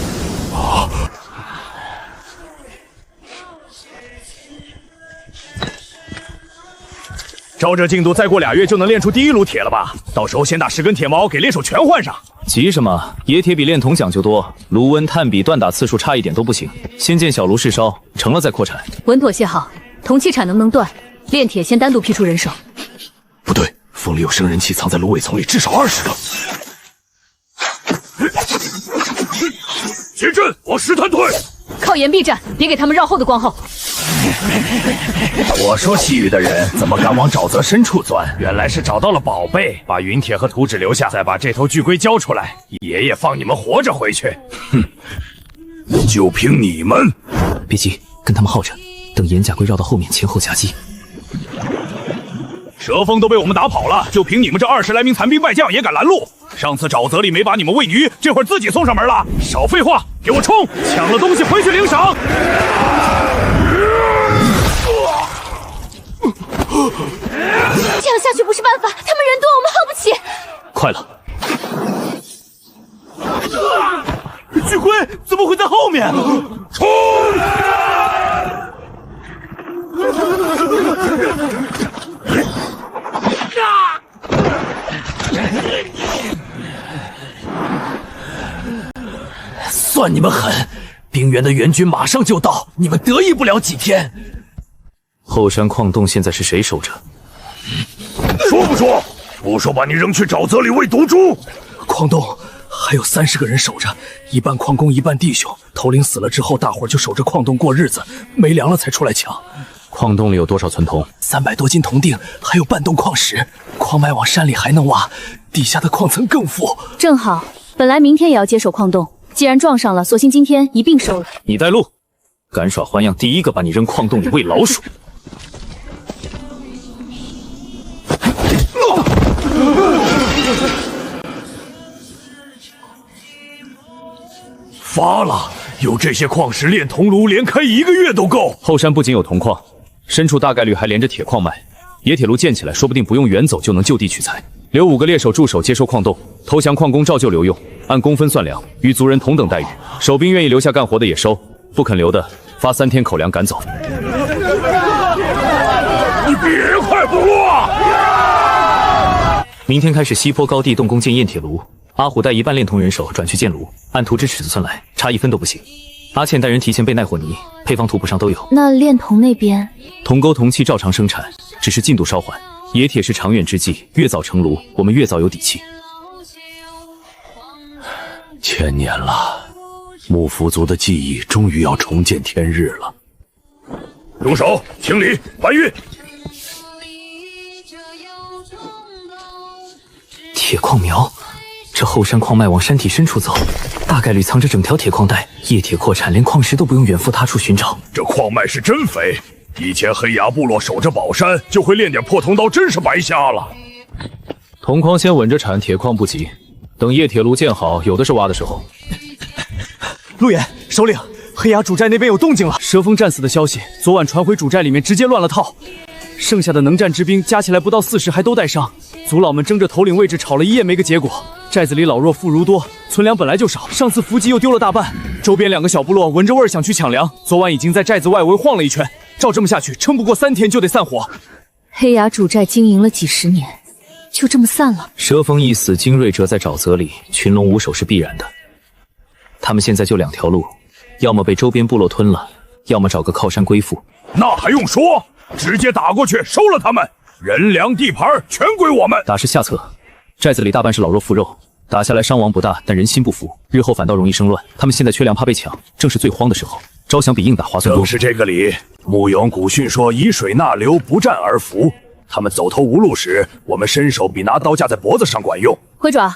照这进度，再过2月就能炼出第一炉铁了吧？到时候先打10根铁矛给猎手全换上。
急什么？冶铁比炼铜讲究多，炉温、炭比、锻打次数差一点都不行。先建小炉试烧，成了再扩产。
稳妥些好。铜器产能不能断？炼铁先单独批出人手。
不对，风里有生人气藏在芦苇丛里，至少20个。结阵，往石滩退。
靠岩壁战，别给他们绕后的光后。
我说西域的人怎么敢往沼泽深处钻？原来是找到了宝贝，把云铁和图纸留下，再把这头巨龟交出来，爷爷放你们活着回去。
哼，就凭你们！
别急，跟他们耗着，等岩甲龟绕到后面，前后夹击。
蛇峰都被我们打跑了，就凭你们这20来名残兵败将也敢拦路？上次沼泽里没把你们喂鱼，这会儿自己送上门了。少废话，给我冲！抢了东西回去领赏。
这样下去不是办法，他们人多，我们耗不起。
快了！
巨龟怎么会在后面？
冲！
算你们狠！冰原的援军马上就到，你们得意不了几天。
后山矿洞现在是谁守着？
说不说？不说把你扔去沼泽里喂毒猪。
矿洞还有30个人守着，一半矿工一半弟兄。头领死了之后，大伙儿就守着矿洞过日子，没粮了才出来抢。
矿洞里有多少存铜
？300多斤铜锭，还有半洞矿石。矿脉往山里还能挖，地下的矿层更富。
正好，本来明天也要接手矿洞，既然撞上了，索性今天一并收了。
你带路，敢耍花样，第一个把你扔矿洞里喂老鼠。
发了，有这些矿石炼铜炉，连开1个月都够。
后山不仅有铜矿，深处大概率还连着铁矿脉。冶铁炉建起来，说不定不用远走就能就地取材。留5个猎手驻守接收矿洞，投降矿工照旧留用，按工分算粮，与族人同等待遇。守兵愿意留下干活的也收，不肯留的发3天口粮赶走。
你别快部落！
明天开始西坡高地动工建炼铁炉。阿虎带一半炼铜人手转去建炉，按图纸尺子算来，差1分都不行。阿倩带人提前备耐火泥，配方图谱上都有。
那炼铜那边，
铜钩铜器照常生产，只是进度稍缓。冶铁是长远之计，越早成炉，我们越早有底气。
千年了，幕府族的记忆终于要重见天日了。
住手！清理，搬运。
铁矿苗，这后山矿脉往山体深处走，大概率藏着整条铁矿带。液铁扩产，连矿石都不用远赴他处寻找。
这矿脉是真肥，以前黑崖部落守着宝山，就会练点破铜刀，真是白瞎了。
铜矿先稳着产，铁矿不急，等液铁路建好，有的是挖的时候。
陆爷，首领，黑崖主寨那边有动静了。蛇峰战死的消息，昨晚传回主寨里面，直接乱了套。剩下的能战之兵加起来不到40，还都带伤。族老们争着头领位置吵了一夜没个结果。寨子里老弱妇孺多，存粮本来就少，上次伏击又丢了大半。周边2个小部落闻着味儿想去抢粮，昨晚已经在寨子外围晃了一圈。照这么下去，撑不过3天就得散伙。
黑崖主寨经营了几10年，就这么散了。
蛇峰一死，精锐折在沼泽里，群龙无首是必然的。他们现在就2条路，要么被周边部落吞了，要么找个靠山归附。
那还用说？直接打过去，收了他们，人粮地盘全归我们。
打是下策，寨子里大半是老弱妇肉，打下来伤亡不大，但人心不服，日后反倒容易生乱。他们现在缺粮，怕被抢，正是最慌的时候。招降比硬打划算多。
正是这个理。穆勇古训说：“以水纳流，不战而服。”他们走投无路时，我们伸手比拿刀架在脖子上管用。
灰爪，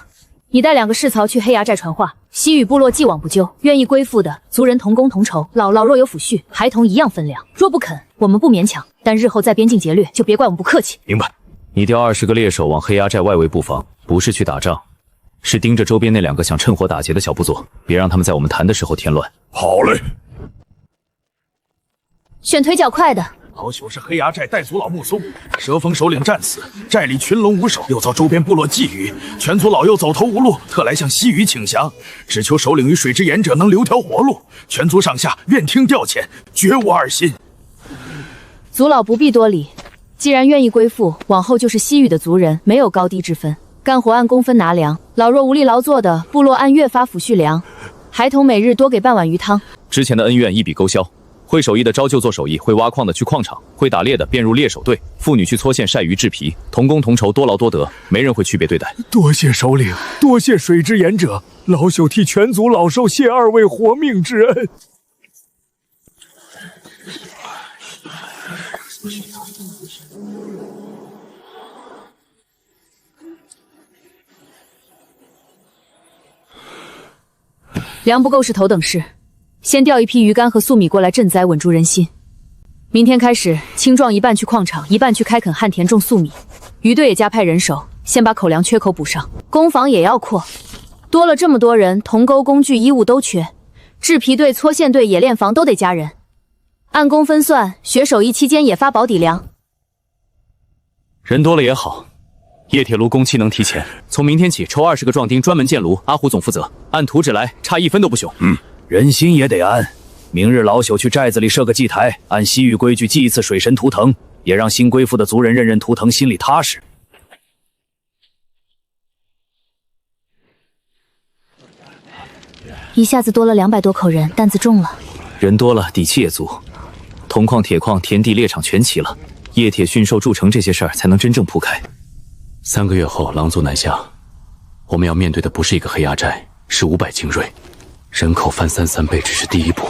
你带2个士曹去黑崖寨传话，西域部落既往不咎，愿意归附的族人同工同酬，老若有抚恤，孩童一样分粮。若不肯，我们不勉强，但日后在边境劫掠，就别怪我们不客气。
明白。
你调20个猎手往黑崖寨外围布防，不是去打仗，是盯着周边那2个想趁火打劫的小部族，别让他们在我们谈的时候添乱。
好嘞。
选腿脚快的。
好久是黑崖寨带族老目送，蛇峰首领战死，寨里群龙无首，又遭周边部落觊觎，全族老幼走投无路，特来向西域请降，只求首领与水之言者能留条活路。全族上下愿听调遣，绝无二心。
族老不必多礼，既然愿意归附，往后就是西域的族人，没有高低之分，干活按工分拿粮，老弱无力劳作的部落按月发抚恤粮，孩童每日多给半碗鱼汤。
之前的恩怨一笔勾销。会手艺的招就做手艺，会挖矿的去矿场，会打猎的便入猎手队，妇女去搓线晒鱼制皮，同工同酬，多劳多得，没人会区别对待。
多谢首领，多谢水之言者，老朽替全族老寿谢2位活命之恩。
粮不够是头等事。先调一批鱼竿和粟米过来赈灾，稳住人心。明天开始，青壮一半去矿场，一半去开垦旱田种粟米。鱼队也加派人手，先把口粮缺口补上。工坊也要扩，多了这么多人，铜钩、工具、衣物都缺。制皮队、搓线队、冶炼房都得加人。按工分算，学手艺期间也发保底粮。
人多了也好，液铁炉工期能提前。从明天起抽20个壮丁专门建炉，阿虎总负责，按图纸来，差1分都不朽。
人心也得安。明日老朽去寨子里设个祭台，按西域规矩祭一次水神图腾，也让新归附的族人认认图腾，心里踏实。
一下子多了200多口人，担子重了。
人多了，底气也足。铜矿、铁矿、田地、猎场全齐了，液铁驯兽、铸成这些事儿才能真正铺开。3个月后，狼族南下，我们要面对的不是一个黑崖寨，是500精锐。人口翻3倍只是第一步。